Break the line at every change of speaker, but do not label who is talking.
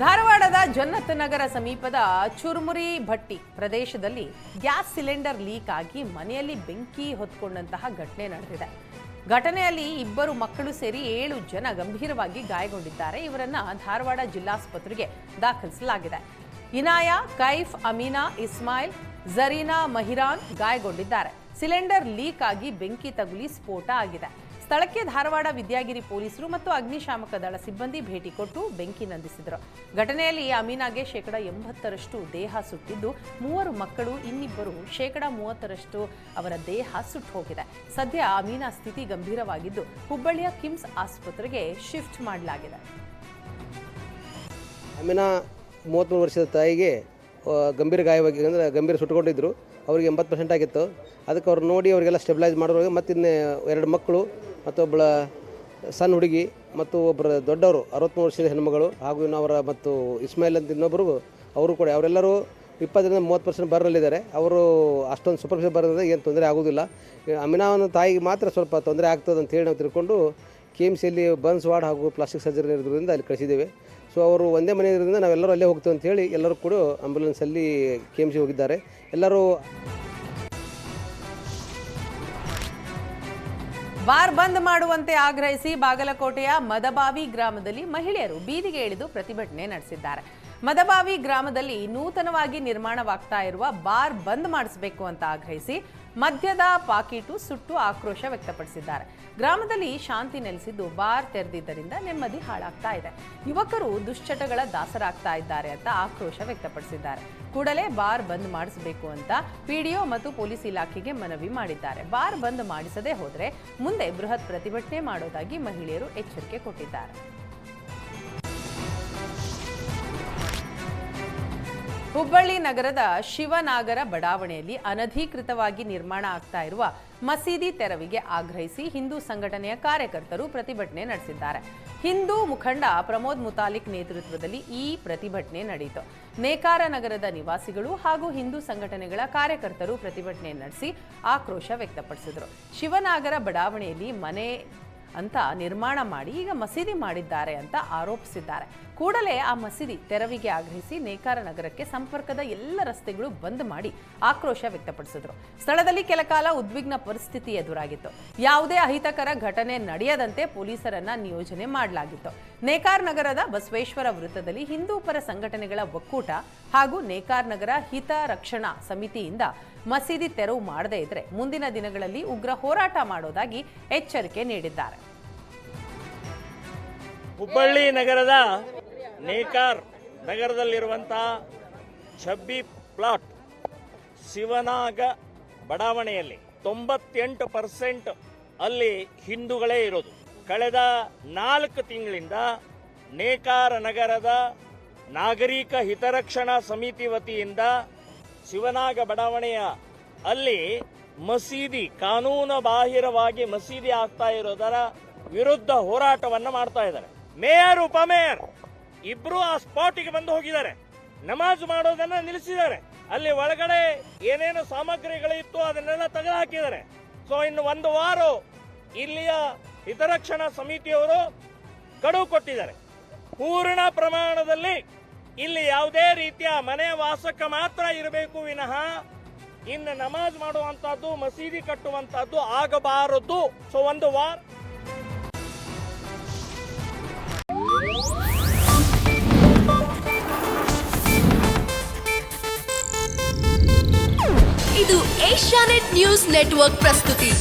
ಧಾರವಾಡದ ಜನ್ನತ್ ನಗರ ಸಮೀಪದ ಚುರ್ಮುರಿ ಭಟ್ಟಿ ಪ್ರದೇಶದಲ್ಲಿ ಗ್ಯಾಸ್ ಸಿಲಿಂಡರ್ ಲೀಕ್ ಆಗಿ ಮನೆಯಲ್ಲಿ ಬೆಂಕಿ ಹೊತ್ತುಕೊಂಡಂತಹ ಘಟನೆ ನಡೆದಿದೆ. ಘಟನೆಯಲ್ಲಿ ಇಬ್ಬರು ಮಕ್ಕಳು ಸೇರಿ 7 ಜನ ಗಂಭೀರವಾಗಿ ಗಾಯಗೊಂಡಿದ್ದಾರೆ. ಇವರನ್ನ ಧಾರವಾಡ ಜಿಲ್ಲಾಸ್ಪತ್ರೆಗೆ ದಾಖಲಿಸಲಾಗಿದೆ. ಇನಾಯಾ, ಕೈಫ್, ಅಮೀನಾ, ಇಸ್ಮಾಯಿಲ್, ಜರೀನಾ, ಮಹಿರಾನ್ ಗಾಯಗೊಂಡಿದ್ದಾರೆ. ಸಿಲಿಂಡರ್ ಲೀಕ್ ಆಗಿ ಬೆಂಕಿ ತಗುಲಿ ಸ್ಫೋಟ ಆಗಿದೆ. ಸ್ಥಳಕ್ಕೆ ಧಾರವಾಡ ವಿದ್ಯಾಗಿರಿ ಪೊಲೀಸರು ಮತ್ತು ಅಗ್ನಿಶಾಮಕ ದಳ ಸಿಬ್ಬಂದಿ ಭೇಟಿ ಕೊಟ್ಟು ಬೆಂಕಿ ನಂದಿಸಿದರು. ಘಟನೆಯಲ್ಲಿ ಅಮೀನಾಗೆ 80% ದೇಹ ಸುಟ್ಟಿದ್ದು, 3 ಮಕ್ಕಳು, ಇನ್ನಿಬ್ಬರು 30% ಅವರ ದೇಹ ಸುಟ್ಟು ಹೋಗಿದೆ. ಸದ್ಯ ಅಮೀನಾ ಸ್ಥಿತಿ ಗಂಭೀರವಾಗಿದ್ದು ಹುಬ್ಬಳ್ಳಿಯ ಕಿಮ್ಸ್ ಆಸ್ಪತ್ರೆಗೆ ಶಿಫ್ಟ್ ಮಾಡಲಾಗಿದೆ.
ಅಮೀನಾ 33 ವರ್ಷದ ತಾಯಿಗೆ ಗಂಭೀರ ಗಾಯವಾಗಿ ಅಂದರೆ ಗಂಭೀರ ಸುಟ್ಟುಕೊಂಡಿದ್ದರು. ಅವರಿಗೆ 80% ಆಗಿತ್ತು. ಅದಕ್ಕೆ ಅವ್ರು ನೋಡಿ ಅವರಿಗೆಲ್ಲ ಸ್ಟೆಬಿಲೈಸ್ ಮಾಡೋರಿಗೆ ಮತ್ತಿನ್ನು 2 ಮಕ್ಕಳು ಮತ್ತು ಒಬ್ಬಳ ಸಣ್ಣ ಹುಡುಗಿ ಮತ್ತು ಒಬ್ಬರು ದೊಡ್ಡವರು 63 ವರ್ಷದ ಹೆಣ್ಮಗಳು ಹಾಗೂ ಇನ್ನವರ ಮತ್ತು ಇಸ್ಮಾಯಿಲ್ ಅಂತ ಇನ್ನೊಬ್ಬರು ಅವರು ಕೂಡ ಅವರೆಲ್ಲರೂ 20-30% ಬರಲಿದ್ದಾರೆ. ಅವರು ಅಷ್ಟೊಂದು ಸೂಪರ್ಫಿಷಿಯಲ್ ಬರೋದ್ರಿಂದ ಏನು ತೊಂದರೆ ಆಗೋದಿಲ್ಲ. ಅಮೀನಾವನ ತಾಯಿಗೆ ಮಾತ್ರ ಸ್ವಲ್ಪ ತೊಂದರೆ ಆಗ್ತದೆ ಅಂತೇಳಿ ನಾವು ತಿಳ್ಕೊಂಡು KMCಯಲ್ಲಿ ಬರ್ನ್ಸ್ ವಾರ್ಡ್ ಹಾಗೂ ಪ್ಲಾಸ್ಟಿಕ್ ಸರ್ಜರಿ ಇರೋದ್ರಿಂದ ಅಲ್ಲಿ ಕಳಿಸಿದ್ದೇವೆ. ಸೊ ಅವರು ಒಂದೇ ಮನೆ ಇರೋದ್ರಿಂದ ನಾವೆಲ್ಲರೂ ಅಲ್ಲೇ ಹೋಗ್ತೇವೆ ಅಂತೇಳಿ ಎಲ್ಲರೂ ಕೂಡ ಆಂಬ್ಯುಲೆನ್ಸಲ್ಲಿ KMC ಹೋಗಿದ್ದಾರೆ. ಎಲ್ಲರೂ
ಬಾರ್ ಬಂದ್ ಮಾಡುವಂತೆ ಆಗ್ರಹಿಸಿ ಬಾಗಲಕೋಟೆಯ ಮದಬಾವಿ ಗ್ರಾಮದಲ್ಲಿ ಮಹಿಳೆಯರು ಬೀದಿಗೆ ಇಳಿದು ಪ್ರತಿಭಟನೆ ನಡೆಸಿದ್ದಾರೆ. ಮದಬಾವಿ ಗ್ರಾಮದಲ್ಲಿ ನೂತನವಾಗಿ ನಿರ್ಮಾಣವಾಗ್ತಾ ಇರುವ ಬಾರ್ ಬಂದ್ ಮಾಡಿಸಬೇಕು ಅಂತ ಆಗ್ರಹಿಸಿ ಮದ್ಯದ ಪಾಕೀಟು ಸುಟ್ಟು ಆಕ್ರೋಶ ವ್ಯಕ್ತಪಡಿಸಿದ್ದಾರೆ. ಗ್ರಾಮದಲ್ಲಿ ಶಾಂತಿ ನೆಲೆಸಿದ್ದು ಬಾರ್ ತೆರೆದಿದ್ದರಿಂದ ನೆಮ್ಮದಿ ಹಾಳಾಗ್ತಾ ಇದೆ. ಯುವಕರು ದುಶ್ಚಟಗಳ ದಾಸರಾಗ್ತಾ ಇದ್ದಾರೆ ಅಂತ ಆಕ್ರೋಶ ವ್ಯಕ್ತಪಡಿಸಿದ್ದಾರೆ. ಕೂಡಲೇ ಬಾರ್ ಬಂದ್ ಮಾಡಿಸಬೇಕು ಅಂತ PDO ಮತ್ತು ಪೊಲೀಸ್ ಇಲಾಖೆಗೆ ಮನವಿ ಮಾಡಿದ್ದಾರೆ. ಬಾರ್ ಬಂದ್ ಮಾಡಿಸದೇ ಹೋದರೆ ಮುಂದೆ ಬೃಹತ್ ಪ್ರತಿಭಟನೆ ಮಾಡೋದಾಗಿ ಮಹಿಳೆಯರು ಎಚ್ಚರಿಕೆ ಕೊಟ್ಟಿದ್ದಾರೆ. ಹುಬ್ಬಳ್ಳಿ ನಗರದ ಶಿವನಾಗರ ಬಡಾವಣೆಯಲ್ಲಿ ಅನಧಿಕೃತವಾಗಿ ನಿರ್ಮಾಣ ಆಗ್ತಾ ಇರುವ ಮಸೀದಿ ತೆರವಿಗೆ ಆಗ್ರಹಿಸಿ ಹಿಂದೂ ಸಂಘಟನೆಯ ಕಾರ್ಯಕರ್ತರು ಪ್ರತಿಭಟನೆ ನಡೆಸಿದ್ದಾರೆ. ಹಿಂದೂ ಮುಖಂಡ ಪ್ರಮೋದ್ ಮುತಾಲಿಕ್ ನೇತೃತ್ವದಲ್ಲಿ ಈ ಪ್ರತಿಭಟನೆ ನಡೆಯಿತು. ನೇಕಾರ ನಗರದ ನಿವಾಸಿಗಳು ಹಾಗೂ ಹಿಂದೂ ಸಂಘಟನೆಗಳ ಕಾರ್ಯಕರ್ತರು ಪ್ರತಿಭಟನೆ ನಡೆಸಿ ಆಕ್ರೋಶ ವ್ಯಕ್ತಪಡಿಸಿದರು. ಶಿವನಾಗರ ಬಡಾವಣೆಯಲ್ಲಿ ಮನೆ ಅಂತ ನಿರ್ಮಾಣ ಮಾಡಿ ಈಗ ಮಸೀದಿ ಮಾಡಿದ್ದಾರೆ ಅಂತ ಆರೋಪಿಸಿದ್ದಾರೆ. ಕೂಡಲೇ ಆ ಮಸೀದಿ ತೆರವಿಗೆ ಆಗ್ರಹಿಸಿ ನೇಕಾರ ನಗರಕ್ಕೆ ಸಂಪರ್ಕದ ಎಲ್ಲ ರಸ್ತೆಗಳು ಬಂದ್ ಮಾಡಿ ಆಕ್ರೋಶ ವ್ಯಕ್ತಪಡಿಸಿದರು. ಸ್ಥಳದಲ್ಲಿ ಕೆಲಕಾಲ ಉದ್ವಿಗ್ನ ಪರಿಸ್ಥಿತಿ ಎದುರಾಗಿತ್ತು. ಯಾವುದೇ ಅಹಿತಕರ ಘಟನೆ ನಡೆಯದಂತೆ ಪೊಲೀಸರನ್ನ ನಿಯೋಜನೆ ಮಾಡಲಾಗಿತ್ತು. ನೇಕಾರ ನಗರದ ಬಸವೇಶ್ವರ ವೃತ್ತದಲ್ಲಿ ಹಿಂದೂ ಪರ ಸಂಘಟನೆಗಳ ಒಕ್ಕೂಟ ಹಾಗೂ ನೇಕಾರ ನಗರ ಹಿತ ರಕ್ಷಣಾ ಸಮಿತಿಯಿಂದ ಮಸೀದಿ ತೆರವು ಮಾಡದೇ ಇದ್ರೆ ಮುಂದಿನ ದಿನಗಳಲ್ಲಿ ಉಗ್ರ ಹೋರಾಟ ಮಾಡೋದಾಗಿ ಎಚ್ಚರಿಕೆ ನೀಡಿದ್ದಾರೆ.
ಹುಬ್ಬಳ್ಳಿ ನಗರದ ನೇಕಾರ್ ನಗರದಲ್ಲಿರುವಂತಹ ಛಬ್ಬಿ ಪ್ಲಾಟ್ ಶಿವನಾಗ ಬಡಾವಣೆಯಲ್ಲಿ 98% ಅಲ್ಲಿ ಹಿಂದೂಗಳೇ ಇರೋದು. ಕಳೆದ 4 ತಿಂಗಳಿಂದ ನೇಕಾರ ನಗರದ ನಾಗರಿಕ ಹಿತರಕ್ಷಣಾ ಸಮಿತಿ ವತಿಯಿಂದ ಶಿವನಾಗ ಬಡಾವಣೆಯ ಅಲ್ಲಿ ಮಸೀದಿ ಕಾನೂನು ಬಾಹಿರವಾಗಿ ಮಸೀದಿ ಆಗ್ತಾ ಇರೋದರ ವಿರುದ್ಧ ಹೋರಾಟವನ್ನು ಮಾಡ್ತಾ ಇದ್ದಾರೆ. ಮೇಯರ್, ಉಪಮೇಯರ್ ಇಬ್ರು ಆ ಸ್ಪಾಟಿಗೆ ಬಂದು ಹೋಗಿದ್ದಾರೆ. ನಮಾಜ್ ಮಾಡೋದನ್ನ ನಿಲ್ಲಿಸಿದ್ದಾರೆ. ಅಲ್ಲಿ ಒಳಗಡೆ ಏನೇನು ಸಾಮಗ್ರಿಗಳಿತ್ತು ಅದನ್ನೆಲ್ಲ ತೆಗೆದು ಹಾಕಿದ್ದಾರೆ. ಸೊ ಇನ್ನು 1 ವಾರ ಇಲ್ಲಿಯ ಹಿತರಕ್ಷಣಾ ಸಮಿತಿಯವರು ಗಡುವು ಕೊಟ್ಟಿದ್ದಾರೆ. ಪೂರ್ಣ ಪ್ರಮಾಣದಲ್ಲಿ ಇಲ್ಲಿ ಯಾವುದೇ ರೀತಿಯ ಮನೆ ವಾಸಕ್ಕೆ ಮಾತ್ರ ಇರಬೇಕು ವಿನಃ ಇನ್ನು ನಮಾಜ್ ಮಾಡುವಂತಹದ್ದು ಮಸೀದಿ ಕಟ್ಟುವಂತಹದ್ದು ಆಗಬಾರದು. ಸೊ 1 ವಾರ
ಇದು ಏಷ್ಯಾನೆಟ್ ನ್ಯೂಸ್ ನೆಟ್ವರ್ಕ್ ಪ್ರಸ್ತುತಿ.